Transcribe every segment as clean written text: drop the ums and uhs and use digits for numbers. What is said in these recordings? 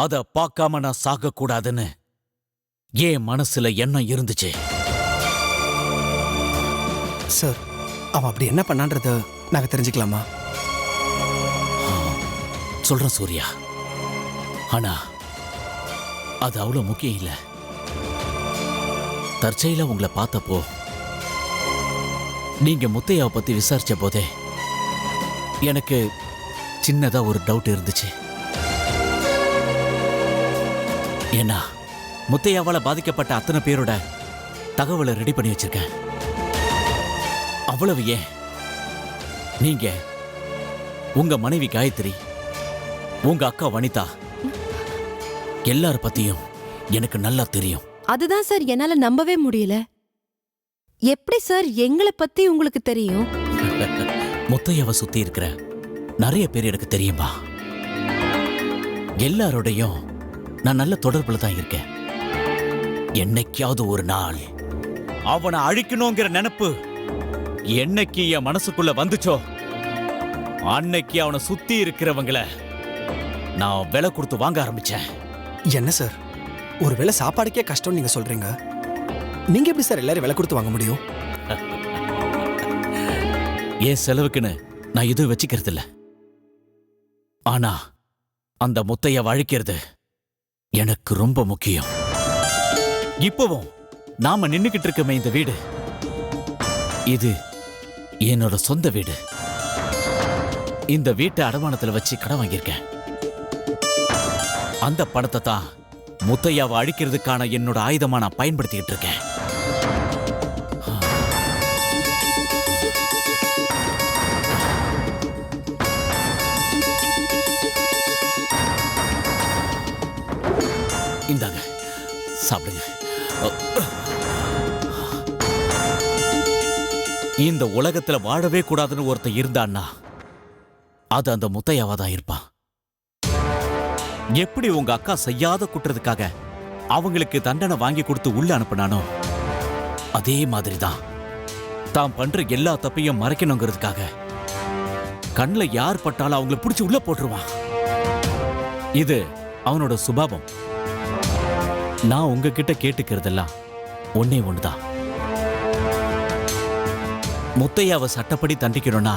அத பார்க்காம நான் சாக கூடாதுன்னு என் மனசுல எண்ணம் இருந்துச்சு. சார், அவன் அப்படி என்ன பண்ணான்றத நாங்க தெரிஞ்சுக்கலாமா? சொல்றேன் சூர்யா. ஆனா அது அவ்வளவு முக்கியம் இல்ல. தற்செயலா உங்களை பார்த்தப்போ நீங்க முத்தையாவை பத்தி விசாரிச்ச போதே எனக்கு சின்னதா ஒரு டவுட் இருந்துச்சு. ஏன்னா முத்தையாவால பாதிக்கப்பட்ட அத்தனை பேரோட தகவலை ரெடி பண்ணி வச்சிருக்கேன். அவ்வளவு ஏன், நீங்க, உங்க மனைவி காயத்ரி, உங்க அக்கா வனிதா எல்லார பத்தியும் எனக்கு நல்லா தெரியும். அதுதான் சார் என்னால நம்பவே முடியல. எப்படி சார் எங்களை பத்தி உங்களுக்கு தெரியும்? முத்தையாவை சுத்தி இருக்கிற நிறைய பேர் எனக்கு தெரியுமா. எல்லாரோடையும் நான் நல்ல தொடர்புல தான் இருக்கேன். என்னைக்காவது ஒரு நாள் அவனை அழிக்கணுங்கிற நினைப்பு என்னைக்கு என் மனசுக்குள்ள வந்துச்சோ அன்னைக்கு அவனை சுத்தி இருக்கிறவங்கள நான் விலை கொடுத்து வாங்க ஆரம்பிச்சேன். என்ன சார், ஒருவேளை சாப்பாடுக்கே கஷ்டம் நீங்க சொல்றீங்க, நீங்க எப்படி சார் எல்லாரும் விலை கொடுத்து வாங்க முடியும்? என் செலவுக்குன்னு நான் எதுவும் வச்சுக்கிறது இல்ல. ஆனா அந்த முத்தைய அழிக்கிறது எனக்கு ரொம்ப முக்கியம். இப்பவும் நாம நின்னுகிட்டு இருக்கமே இந்த வீடு, இது என்னோட சொந்த வீடு. இந்த வீட்டை அடமானத்துல வச்சு கடன் வாங்கியிருக்கேன். அந்த பணத்தை தான் முத்தையாவை அழிக்கிறதுக்கான என்னோட ஆயுதமா நான் பயன்படுத்திக்கிட்டு இருக்கேன். இந்தாங்க, சாப்பிடுங்க. இந்த உலகத்துல வாழவே கூடாதுன்னு ஒருத்தன் இருந்தான்னா அது அந்த முத்தையாவா தான் இருப்பான். எப்படி உங்க அக்கா செய்யாத குற்றத்துக்காக அவங்களுக்கு தண்டனை வாங்கி கொடுத்து உள்ள அனுப்பினானோ அதே மாதிரிதான் தான் பண்ற எல்லா தப்பையும் மறைக்கணுங்கிறதுக்காக கண்ணில் யார் பட்டாலும் அவங்களை பிடிச்சி உள்ள போட்டுருவான். இது அவனோட சுபாவம். நான் உங்ககிட்ட கேட்டுக்கிறதெல்லாம் ஒன்னே ஒண்ணுதான். முத்தையாவை சட்டப்படி தண்டிக்கணும்னா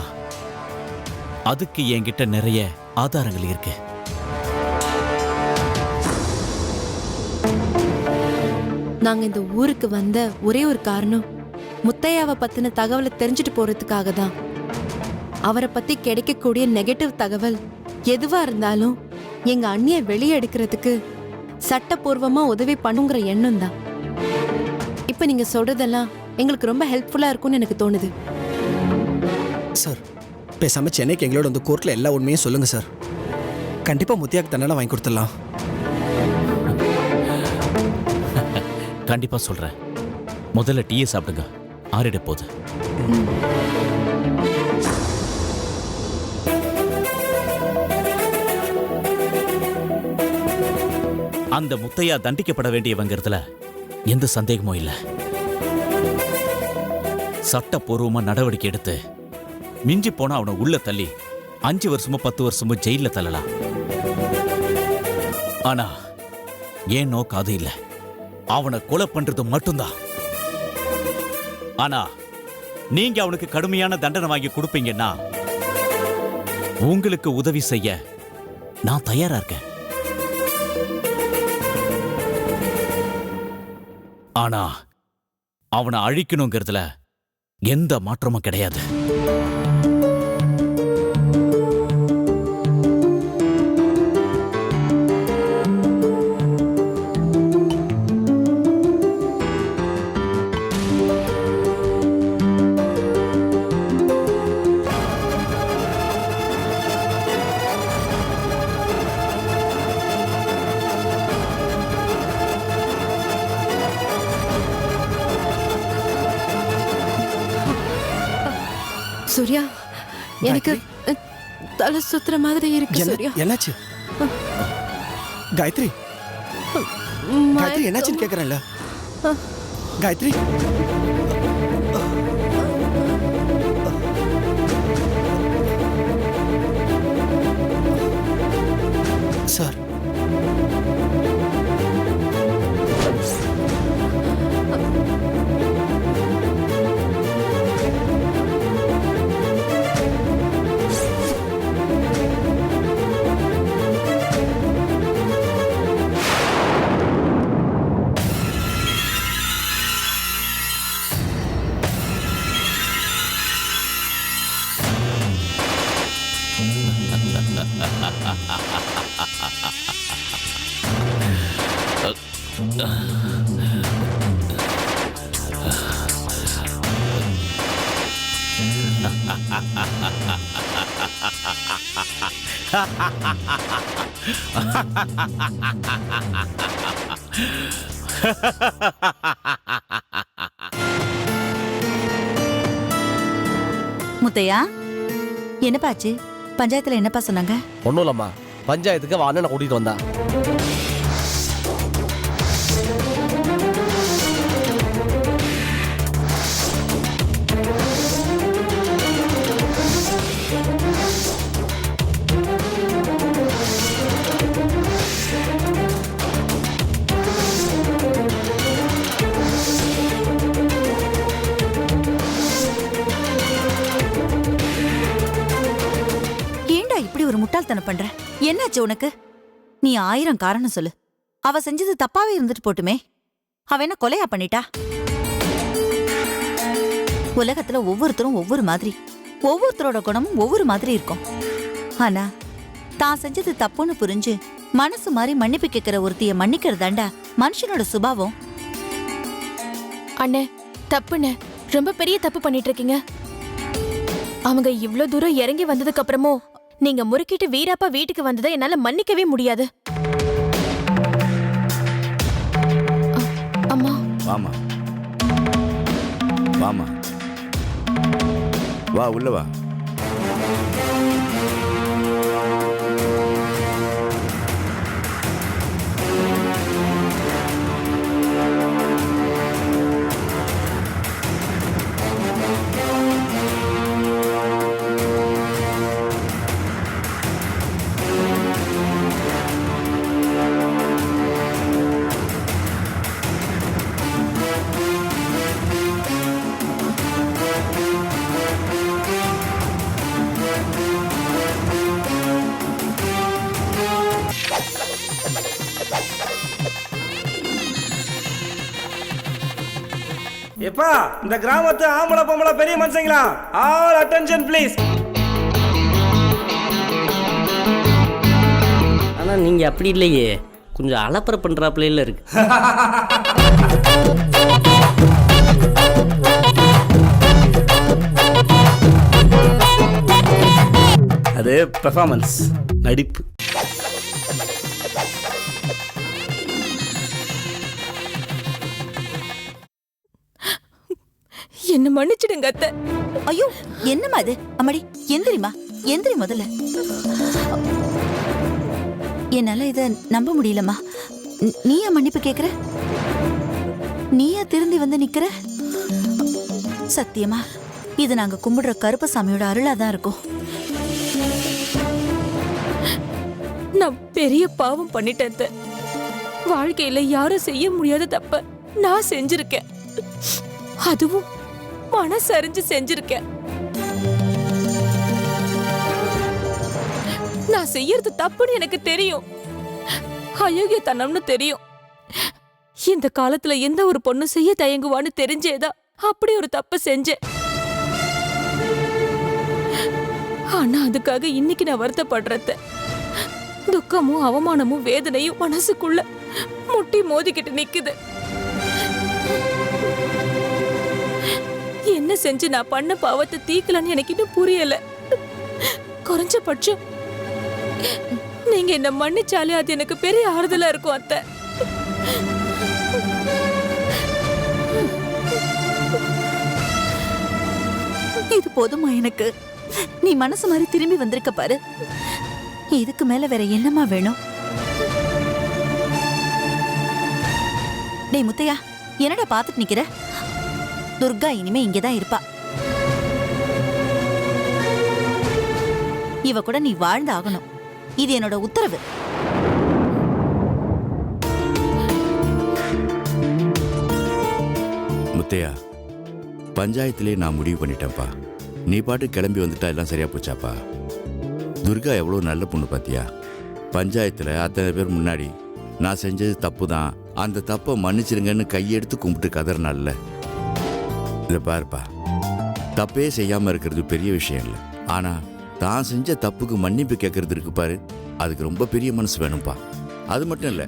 அதுக்கு என்கிட்ட நிறைய ஆதாரங்கள் இருக்கு. நாங்க இந்த ஊருக்கு வந்த ஒரே ஒரு காரணம் முத்தையாவை பத்தின தகவலை தெரிஞ்சுட்டு போறதுக்காக தான். அவரை பத்தி கிடைக்கக்கூடிய நெகட்டிவ் தகவல் எதுவா இருந்தாலும் எங்க அண்ணியை வெளியே எடுக்கிறதுக்கு சட்டப்பூர்வமா உதவி பண்ணுங்கிற எண்ணம் தான். இப்ப நீங்க சொல்றதெல்லாம் எங்களுக்கு ரொம்ப ஹெல்ப்ஃபுல்லா இருக்கும்னு எனக்கு தோணுது. சார், பேசாம சென்னைக்கு எங்களோட வந்து கோர்ட்ல எல்லா உண்மையும் சொல்லுங்க சார். கண்டிப்பா முத்தியாக்கு தண்டனை வாங்கி கொடுத்துடலாம். கண்டிப்பா சொல்றேன். முதல்ல டீயை சாப்பிடுங்க, ஆறிட போகுது. அந்த முத்தையா தண்டிக்கப்பட வேண்டியவங்கிறதுல எந்த சந்தேகமும் இல்லை. சட்டப்பூர்வமா நடவடிக்கை எடுத்து மிஞ்சி போனா அவனை உள்ள தள்ளி 5 வருஷமோ 10 வருஷமோ ஜெயில தள்ளலாம். ஆனா ஏன் நோக்கம் அது இல்லை, அவனை கொலை பண்றது மட்டும்தான். ஆனா நீங்க அவனுக்கு கடுமையான தண்டனை வாங்கி கொடுப்பீங்கன்னா உங்களுக்கு உதவி செய்ய நான் தயாரா இருக்கேன். ஆனா அவனை அழிக்கணுங்கிறதுல எந்த மாற்றமும் கிடையாது. சூர்யா, எனக்கு தலை சுத்துற மாதிரி இருக்கு. சூர்யா, என்னாச்சு? காயத்ரி, காயத்ரி என்னாச்சுன்னு கேக்குறேன்ல. காயத்ரி, சார் முத்தையா, என்னப்பாச்சு? பஞ்சாயத்துல என்னப்பா சொன்னாங்க? ஒன்றும் இல்லம்மா, பஞ்சாயத்துக்கு அவன் அண்ணனை கூட்டிகிட்டு வந்தா. ஏண்டா இப்படி ஒரு முட்டாள்தனம் பண்ற? என்னாச்சு உனக்கு? நீ 1000 காரணம் சொல்லு. அவ செஞ்சது தப்பாவே இருந்துட்டு போட்டுமே. அவ என்ன கொலையா பண்ணிட்டா? உலகத்துல ஒவ்வொருத்தரும் ஒவ்வொரு மாதிரி, ஒவ்வொருத்தரோட குணமும் ஒவ்வொரு மாதிரி இருக்கும். ஆனா தான் செஞ்சது தப்புன்னு புரிஞ்சு மனசு மாதிரி மன்னிப்பு கேட்கிற ஒருத்திய மன்னிக்கிறதாண்டா மனுஷனோட சுபாவம். அண்ணே, தப்புண்ணே, ரொம்ப பெரிய தப்பு பண்ணிட்டு இருக்கீங்க. அவங்க இவ்ளோ தூரம் இறங்கி வந்ததுக்கு அப்புறமும் நீங்க முறுக்கிட்டு வீராப்பா வீட்டுக்கு வந்ததை என்னால மன்னிக்கவே முடியாது. அம்மா, வாமா வாமா, வா உள்ள வா. எப்பா, இந்த கிராமத்து ஆம்பளை பொம்பளை பெரிய மனுஷங்களா, ஆல் அட்டென்ஷன் ப்ளீஸ். ஆனா நீங்க அப்படி இல்லையே, கொஞ்சம் அலப்பற பண்றாப்ல இருக்கு. அது பெர்ஃபார்மன்ஸ், நடிப்பு. என்ன மன்னிச்சிடுங்க அத்தை. ஐயோ, என்னம்மா இது? அம்மாடி, எந்திரிமா, எந்திரி முதல்ல. என்னால இத நம்ப முடியலம்மா. நீயா மன்னிப்பு கேக்குற? நீயா திருந்தி வந்து நிக்கிற? சத்தியமா இது நாங்க கும்பிடுற கருப்பசாமியோட அருளாதான் இருக்கும். நான் பெரிய பாவம் பண்ணிட்டேன் அத்தை. வாழ்க்கையில யாரும் செய்ய முடியாத தப்ப நான் செஞ்சிருக்கேன். அதுவும் மனசறிஞ்சு செஞ்சிருக்கேன். நான் செய்யறது தப்புன்னு எனக்கு தெரியும், அயோக்கியத்தனம்னு தெரியும். இந்த காலத்துல எந்த ஒரு பொண்ணு செய்ய தயங்குவான்னு தெரிஞ்சேதான் அப்படி ஒரு தப்பு செஞ்சேன். ஆனா அதுக்காக இன்னைக்கு நான் வருத்தப்படுறத, துக்கமும் அவமானமும் வேதனையும் மனசுக்குள்ள முட்டி மோதிக்கிட்டு நிக்குது. என்ன செஞ்சு நான் பண்ண பாவத்தை தீக்கலன்னு எனக்கு இன்னும் புரியல. குறைஞ்சபட்சம் நீங்க என்ன மன்னிச்சாலே அது எனக்கு பெரிய ஆறுதலா இருக்கும் அத்தை. இது போதுமா எனக்கு? நீ மனசு மாதிரி திரும்பி வந்திருக்க பாரு. இதுக்கு மேல வேற என்னமா வேணும்? டேய் முத்தையா, என்னடா பாத்துட்டு நிக்கிற? துர்கா இனிமே இங்கதான் இருப்பா. இவ கூட நீ வாழ்ந்து ஆகணும். இது என்னோட உத்தரவு. முத்தையா, பஞ்சாயத்திலே நான் முடிவு பண்ணிட்டேன்ப்பா. நீ பாட்டு கிளம்பி வந்துட்டா எல்லாம் சரியா போச்சாப்பா. துர்கா எவ்வளோ நல்ல பொண்ணு பாத்தியா? பஞ்சாயத்தில் அத்தனை பேர் முன்னாடி நான் செஞ்சது தப்பு தான், அந்த தப்பை மன்னிச்சிருங்கன்னு கையெடுத்து கும்பிட்டு கதறினால. இதை பாருப்பா, தப்பே செய்யாமல் இருக்கிறது பெரிய விஷயம் இல்லை. ஆனால் தான் செஞ்ச தப்புக்கு மன்னிப்பு கேட்கறது இருக்கு பாரு, அதுக்கு ரொம்ப பெரிய மனசு வேணும்ப்பா. அது மட்டும் இல்லை,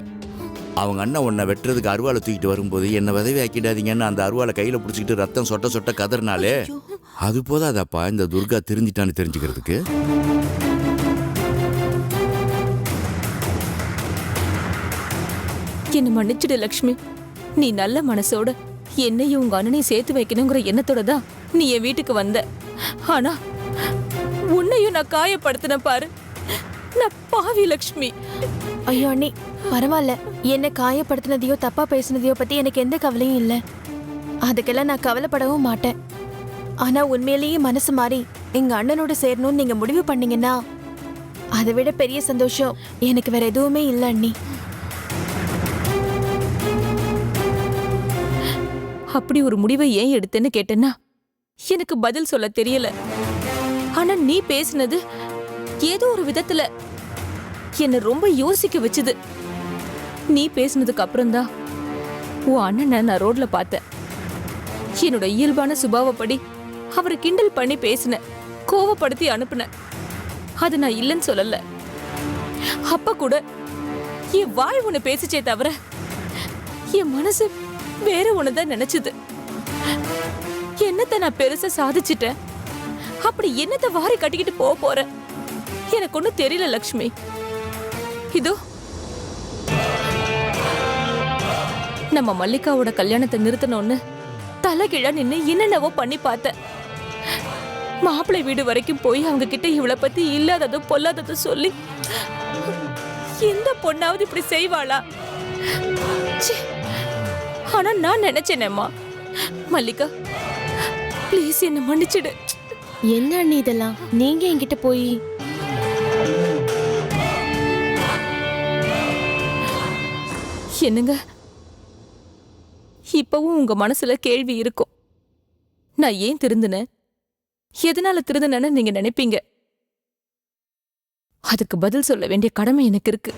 அவங்க அண்ணன் உன்னை வெட்டுறதுக்கு அருவாளை தூக்கிட்டு வரும்போது என்னை உதவி ஆக்கிடாதீங்கன்னு அந்த அருவாளை கையில் பிடிச்சிக்கிட்டு ரத்தம் சொட்ட சொட்ட கதறினாலே, அது போதாதாப்பா இந்த துர்கா திருந்திட்டான்னு தெரிஞ்சுக்கிறதுக்கு? என்ன மன்னிச்சிடு லக்ஷ்மி. நீ நல்ல மனசோட என்னையும் உங்க அண்ணனையும் சேர்த்து வைக்கணுங்கிற எண்ணத்தோட தான் நீ என் வீட்டுக்கு வந்த. ஆனா உன்னையும் நான் காயப்படுத்தின பாரு. நான் பாவி லக்ஷ்மி. ஐயோ அண்ணி, பரவாயில்ல. என்ன காயப்படுத்தினதையோ தப்பா பேசினதையோ பத்தி எனக்கு எந்த கவலையும் இல்லை. அதுக்கெல்லாம் நான் கவலைப்படவும் மாட்டேன். ஆனா உண்மையிலேயே மனசு மாறி எங்க அண்ணனோட சேரணும்னு நீங்க முடிவு பண்ணீங்கன்னா அதை விட பெரிய சந்தோஷம் எனக்கு வேற எதுவுமே இல்லை அண்ணி. அப்படி ஒரு முடிவை ஏன் எடுத்தேன்னு கேட்டேன்னா எனக்கு பதில் சொல்ல தெரியல. ஆனா நீ பேசினது ஏதோ ஒரு விதத்துல என்ன ரொம்ப யோசிக்க வச்சுது. நீ பேசினதுக்கு அப்புறம்தான் உன் அண்ணனை நான் ரோட்ல பார்த்தேன். என்னோட இயல்பான சுபாவப்படி அவரை கிண்டல் பண்ணி பேசினேன், கோவப்படுத்தி அனுப்புனேன். அது நான் இல்லைன்னு சொல்லல. அப்ப கூட என் வாய் ஒண்ணு பேசிச்சே தவிர என் மனசு வேற ஒண்ணுதான் நினைச்சது. என்னத்த நான் பெருசா சாதிச்சிட்டேன், அப்படி என்னத்த வாரி கட்டிக்கிட்டு போறேன் எனக்கு ஒண்ணும் தெரியல லக்ஷ்மி. இதோ நம்ம மல்லிகாவோட கல்யாணத்தை நிறுத்தணும்னு தலைகீழா நின்னு என்னென்னவோ பண்ணி பார்த்தேன். மாப்பிள்ளை வீடு வரைக்கும் போய் அவங்க கிட்ட இவளை பத்தி இல்லாததும் பொல்லாததும் சொல்லி எந்த பொண்ணாவது இப்படி செய்வாளா? ச்சே. ஆனா நான் நினைச்சேனேம்மா, மல்லிகா ப்ளீஸ் என்ன மன்னிச்சிடு. என்ன அண்ணி இதெல்லாம்? நீங்க என்கிட்ட போய் என்னங்க, இப்பவும் உங்க மனசுல கேள்வி இருக்கும். நான் ஏன் திருந்தினேன், எதனால திருந்தினேன்னு நீங்க நினைப்பீங்க. அதுக்கு பதில் சொல்ல வேண்டிய கடமை எனக்கு இருக்கு.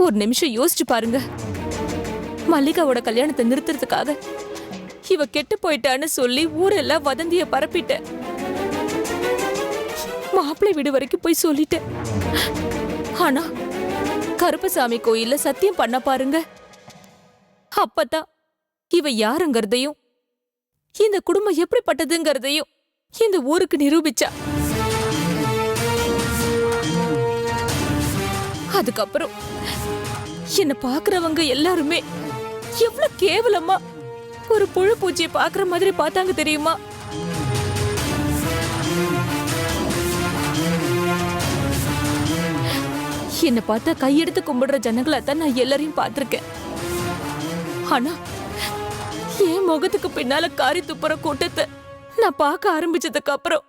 ஒரு நிமிஷம் யோசிச்சு பாருங்க. மல்லிகாவோட கல்யாணத்தை நிறுத்துறதுக்காக இவ கெட்டு போயிட்டான்னு சொல்லி ஊரெல்லாம் வதந்திய பரப்பிட்டேன். மாப்பிள்ளை வீடு வரைக்கும் போய் சொல்லிட்டேன். ஆனா கருப்பசாமி கோயில்ல சத்தியம் பண்ண பாருங்க. அப்பதான் இவ யாருங்கிறதையும் இந்த குடும்பம் எப்படிப்பட்டதுங்கிறதையும் இந்த ஊருக்கு நிரூபிச்சா. அதுக்கப்புறம் என்ன பாக்குறவங்க எல்லாருமே எவ்வளவு கேவலமா ஒரு புழு பூச்சியை பாக்குற மாதிரி பார்த்தாங்க தெரியுமா? என்ன பார்த்தா கையெடுத்து கும்பிடுற ஜனங்களா தான் நான் எல்லாரையும் பார்த்திருக்கேன். ஆனா என் முகத்துக்கு பின்னால காரி துப்புற கூட்டத்தை நான் பார்க்க ஆரம்பிச்சதுக்கு அப்புறம்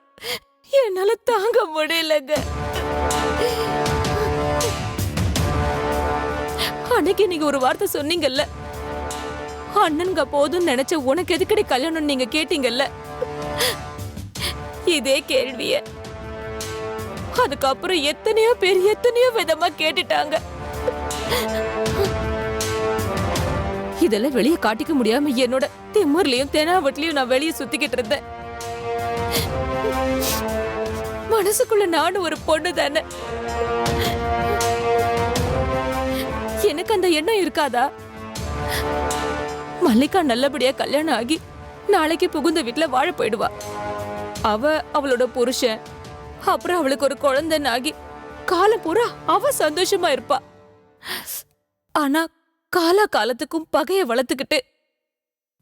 என்னால தாங்க முடியலங்க. அன்னைக்கு நீங்க ஒரு வார்த்தை சொன்னீங்கல்ல, அண்ணனுங்க போதும் நினைச்ச உனக்கு எதுக்கடி கல்யாணம் நீங்க கேட்டீங்கல்ல, இதே கேள்விய அதுக்கப்புறம் எத்தனையோ பேர் எத்தனையோ விதமா கேட்டுட்டாங்க. இதெல்லாம் வெளியே காட்டிக்க முடியாம என்னோட திமுறலையும் தெனாவட்லயும் நான் வெளியே சுத்திக்கிட்டு இருந்தேன். மனசுக்குள்ள நானும் ஒரு பொண்ணு தானே. எனக்கு அந்த எண்ணம் இருக்காதா? மல்லிகா நல்லபடியா கல்யாணம் ஆகி நாளைக்கு புகுந்த வீட்டுல வாழ போயிடுவா. அவளோட புருஷன், அப்புறம் அவளுக்கு ஒரு குழந்தைன்னு ஆகி காலம் பூரா அவ சந்தோஷமா இருப்பா. ஆனா காலா காலத்துக்கும் பகைய வளர்த்துக்கிட்டு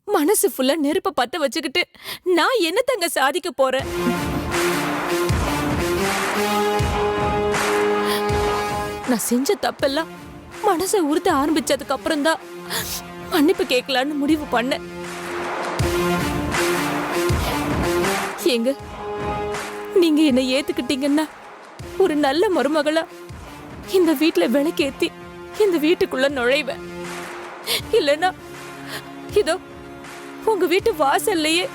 மனசு ஃபுல்லா நெருப்ப பத்த வச்சுக்கிட்டு நான் என்னத்தங்க சாதிக்க போறேன்? நான் செஞ்ச தப்பெல்லாம் மனசை உறுத்த ஆரம்பிச்சதுக்கு அப்புறம் தான் மன்னிப்பு கேட்கலான்னு முடிவு பண்ணேன். ஏங்க, நீங்க என்ன ஏத்துக்கிட்டீங்கன்னா ஒரு நல்ல மருமகளா இந்த வீட்டுல விளக்கேத்தி இந்த வீட்டுக்குள்ள நுழைவேன். இல்லைன்னா இதோ உங்க வீட்டு வாசல்லையே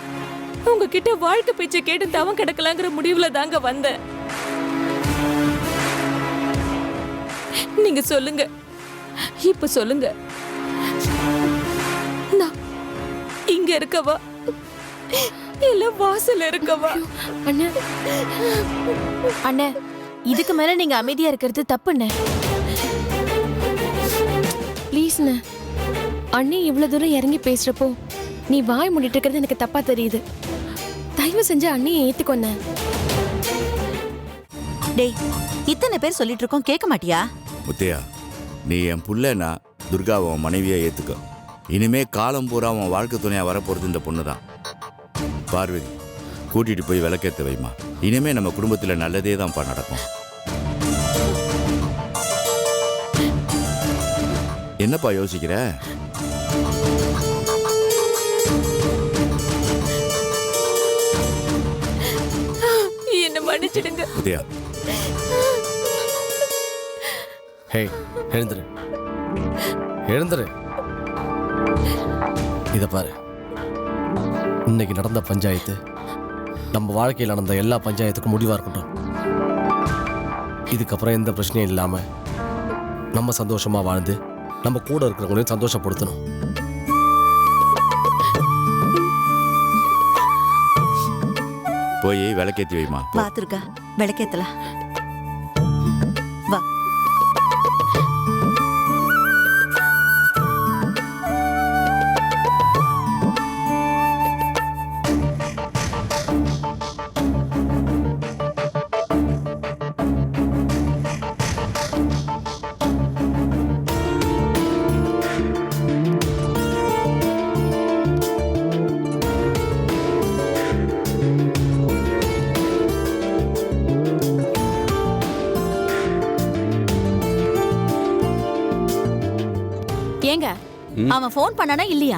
உங்ககிட்ட வாழ்க்கை பேச்சை கேட்டு தவம் கிடக்கலாங்கிற முடிவுல தாங்க வந்தேன். நீங்க சொல்லுங்க, இப்ப சொல்லுங்க, நான் இங்க இருக்கவா இல்ல வாசல் இருக்கவா? அண்ணா அண்ணா, இதுக்கு மேல நீங்க அமைதியா இருக்கிறது தப்புண்ணே. ப்ளீஸ்ண்ணே, அண்ணி இவ்வளவு தூரம் இறங்கி பேசுறப்போ நீ வாய் மூடிட்டு இருக்கிறது எனக்கு தப்பா தெரியுது. தயவு செஞ்சு அண்ணியை ஏத்துக்கொன்ன. டேய், இத்தனை பேர் சொல்லிட்டு இருக்கோம், கேட்க மாட்டியா? முத்தையா, நீ என் புள்ளனா துர்காவை உன் மனைவியை ஏற்றுக்க. இனிமே காலம் பூரா அவன் வாழ்க்கை துணையாக வரப்போகிறது இந்த பொண்ணு தான். பார்வதி, கூட்டிகிட்டு போய் விளக்கேற்ற வைமா. இனிமே நம்ம குடும்பத்தில் நல்லதே தான்ப்பா நடக்கும். என்னப்பா யோசிக்கிற? என்ன மன்னிச்சிடுங்க. முத்தையா, ஹே, எழுந்துரு எழுந்துரு. இதை பாரு, இன்னைக்கு நடந்த பஞ்சாயத்து நம்ம வாழ்க்கையில் நடந்த எல்லா பஞ்சாயத்துக்கும் முடிவாக இருக்கட்டும். இதுக்கப்புறம் எந்த பிரச்சனையும் இல்லாமல் நம்ம சந்தோஷமாக வாழ்ந்து நம்ம கூட இருக்கிறவங்களையும் சந்தோஷப்படுத்தணும். போய் விளக்கேற்றி வைமா. பாத்துருக்கா, விளக்கேத்தலாம். வா. ஏங்க, அவன் ஃபோன் பண்ணானா இல்லையா?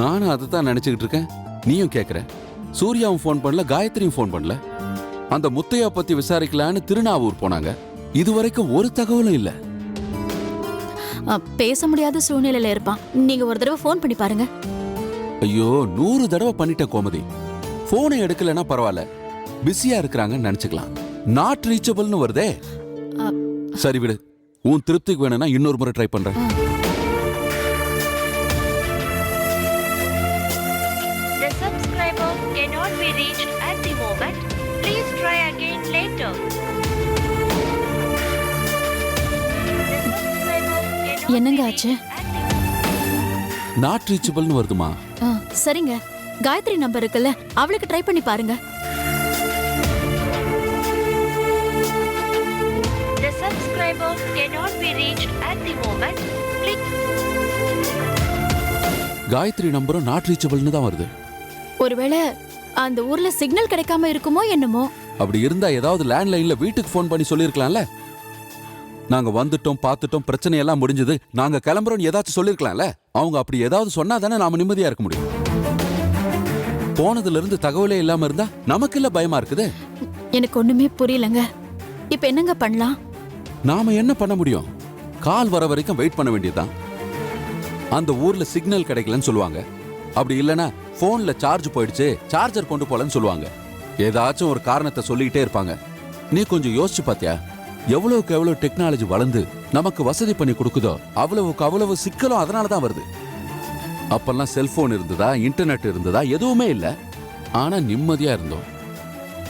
நானும் அதை தான் நினைச்சுக்கிட்டு இருக்கேன். நீயும் கேட்குற. சூர்யாவும் ஃபோன் பண்ணல, காயத்ரியும் ஃபோன் பண்ணல. அந்த முத்தையா பத்தி விசாரிக்கலான்னு திருநாவூர் போனாங்க. இதுவரைக்கும் ஒரு தகவலும் இல்லை. பேச முடியாத சூழ்நிலையில இருப்பான். நீங்க ஒரு தடவை ஃபோன் பண்ணி பாருங்க. ஐயோ, 100 தடவை பண்ணிட்ட கோமதி. போனை எடுக்கலன்னா பரவாயில்ல, பிஸியா இருக்கிறாங்கன்னு நினைச்சுக்கலாம். நாட் ரீச்சபிள்னு வருதே. சரி விடு, உன் திருப்திக்கு வேணும்னா இன்னொரு முறை ட்ரை பண்றேன். The subscriber cannot be reached at the moment. Please try again later. என்னங்க ஆச்சு? நாட் ரீச்சபிள்னு வருதுமா? சரிங்க, காயத்ரி நம்பர் இருக்குல்ல, அவளுக்கு ட்ரை பண்ணி பாருங்க. The subscriber cannot be reached at the moment. Please. Gayatri நம்பரும் நாட் ரீச்சபிள்னு தான் வருது. ஒருவேளை அந்த ஊர்ல சிக்னல் கிடைக்காம இருக்குமோ என்னமோ. அப்படி இருந்தா ஏதாவது லேண்ட்லைன்ல வீட்டுக்கு ஃபோன் பண்ணி சொல்லிருக்கலாம்ல. நாங்க வந்துட்டோம், பார்த்துட்டோம், பிரச்சனையெல்லாம் முடிஞ்சது, நாங்க கிளம்புறோம் ஏதாச்சும் சொல்லிருக்கலாம்ல. அவங்க அப்படி ஏதாவது சொன்னா தானே நாம நிம்மதியா இருக்க முடியும். போனதுல இருந்து தகவலே இல்லாம இருந்தா நமக்கு இல்ல பயமா இருக்குது. எனக்கு ஒண்ணுமே புரியலங்க. இப்ப என்னங்க பண்ணலாம்? நாம என்ன பண்ண முடியும்? கால் வர வரைக்கும் வெயிட் பண்ண வேண்டியதுதான். அந்த ஊர்ல சிக்னல் கிடைக்கலன்னு சொல்லுவாங்க. அப்படி இல்லனா போன்ல சார்ஜ் போயிடுச்சு, சார்ஜர் கொண்டு போலன்னு சொல்லுவாங்க. ஏதாச்சும் ஒரு காரணத்தை சொல்லிக்கிட்டே இருப்பாங்க. நீ கொஞ்சம் யோசிச்சு பாத்தியா? எவ்வளவுக்கு எவ்வளவு டெக்னாலஜி வளர்ந்து நமக்கு வசதி பண்ணி கொடுக்குதோ அவ்வளவுக்கு அவ்வளவு சிக்கலும் அதனாலதான் வருது. அப்பெல்லாம் செல்போன் இருந்ததா, இன்டர்நெட் இருந்ததா? எதுவுமே இல்ல. ஆனா நிம்மதியா இருந்தோம்.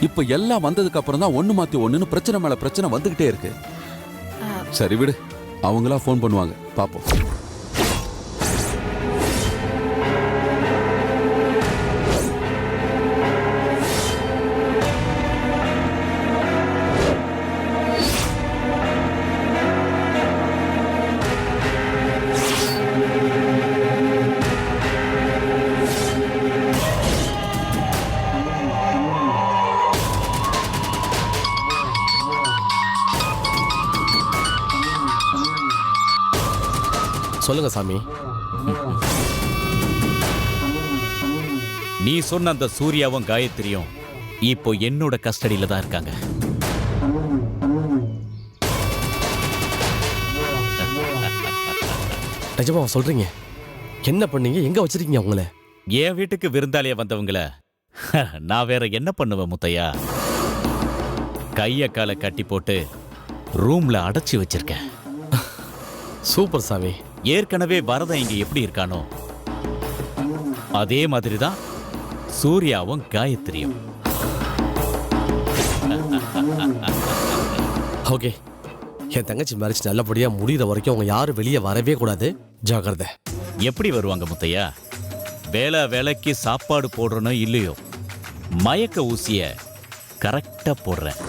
இப்ப எல்லாம் வந்ததுக்கு அப்புறம் தான் ஒண்ணு மாத்தி ஒண்ணுன்னு பிரச்சனை மேல பிரச்சனை வந்துகிட்டே இருக்கு. சரி விடு, அவங்களா ஃபோன் பண்ணுவாங்க, பாப்போம். சொல்லுங்க சாமி. நீ சொன்ன அந்த சூர்யாவும் காயத்ரியும் இப்போ என்னோட கஸ்டடியில தான் இருக்காங்க. நிஜமா சொல்றீங்க? என்ன பண்ணீங்க? எங்க வச்சிருக்கீங்க அவங்கள? என் வீட்டுக்கு விருந்தாளியா வந்தவங்கள நான் வேற என்ன பண்ணுவேன் முத்தையா? கைய காலை கட்டி போட்டு ரூம்ல அடைச்சி வச்சிருக்கேன். சூப்பர் சாமி. ஏற்கனவே வரதன் இங்க எப்படி இருக்கானோ அதே மாதிரிதான் சூர்யாவும் காயத்ரியும். ஓகே, என் தங்கச்சி மேரேஜ் நல்லபடியா முடிகிற வரைக்கும் அவங்க யாரும் வெளியே வரவே கூடாது. ஜாக்கிரதை. எப்படி வருவாங்க முத்தையா? வேலைக்கு சாப்பாடு போடுறனோ இல்லையோ மயக்க ஊசிய கரெக்டா போடுறேன்.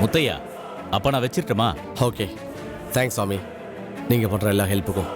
முத்தையா, அப்ப நான் வச்சிருட்டுமா? ஓகே, தேங்க்ஸ் சாமி, நீங்கள் பண்ணுற எல்லா ஹெல்ப்புக்கும்.